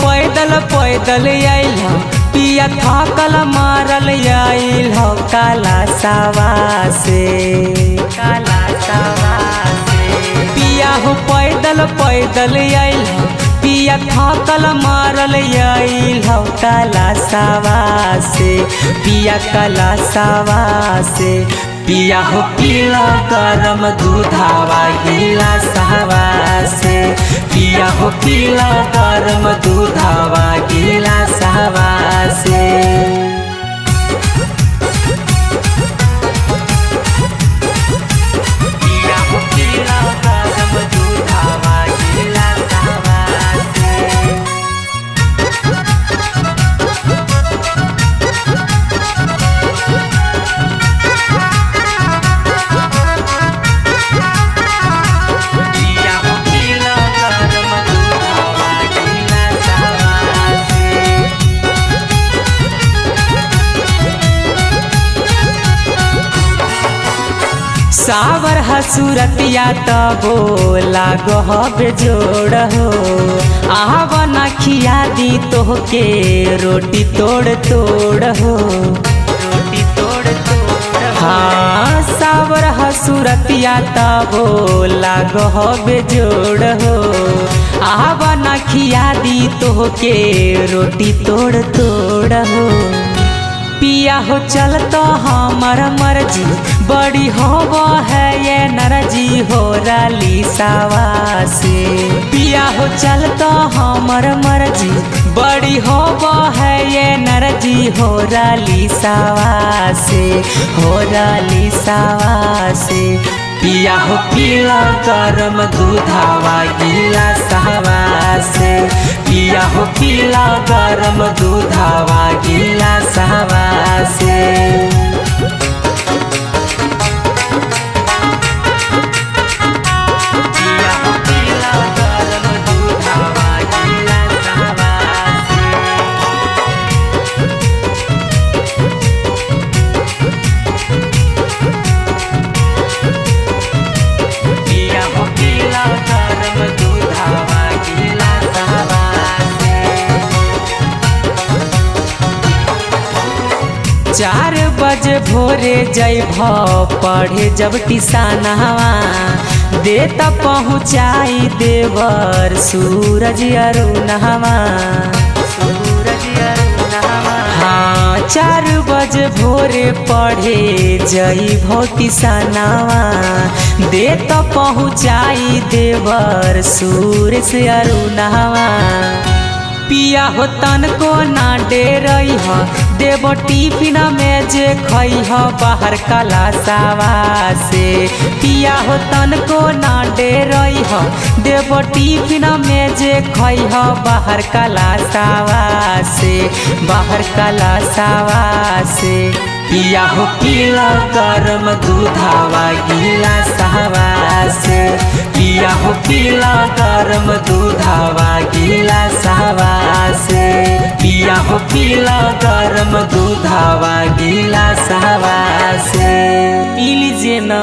पैदल पैदल आइल हो पिया थकल मारल आइल हो काला सावा से पिया हो पैदल पैदल आइल हो पिया थकल मारल आइल हो काला सावा से पिया काला सावा से पिया हो पीला गरम दूधावा गिला सावा से पिया हो पीला गरम दूधावा गिला सावा से पिया हो पीला गरम दूधावा गिला सावा से सावर हसुरतिया तबो लागो हबे जोड़ हो आव न खिया दी तोहके रोटी तोड़ तोड़ हो रोटी तोड़ तोड़ हाँ सावर हसुरतिया तबो लागो हबे जोड़ हो आव न खिया दी तोहके रोटी तोड़ तोड़ हो पिया हो चल तो हमार मर्जी बड़ी हो है ये नरजी हो राली सावा से पिया हो चल तो हमार मर्जी बड़ी हो है ये नरजी हो राली सावा से हो राली सावा से पिया हो पीला गरम दूधावा गिला सावा से पिया हो पीला गरम दूधावा गिला सावा से चार बजे भोरे जैभ पढ़े जब टिसानवा देता पहुँचाई देवर सूरज अरुणवा हाँ 4 बजे भोरे पढ़े जैभ टिसानवा देता पहुँचाई देवर सूरज अरुणवा पिया हो तन को ना डेरई हो देव टिफिन में जे खई हो बाहर काला सावा से पिया हो तन को ना डेरई हो देव टिफिन में जे खई हो बाहर काला सावा से बाहर काला सावा से पिया हो पीला गरम दूधावा गिला सावा से पिया हो पीला गरम दूधावा गिला सावा से पिया हो पीला गरम दूधावा गिला सावा से पी लीजिए ना।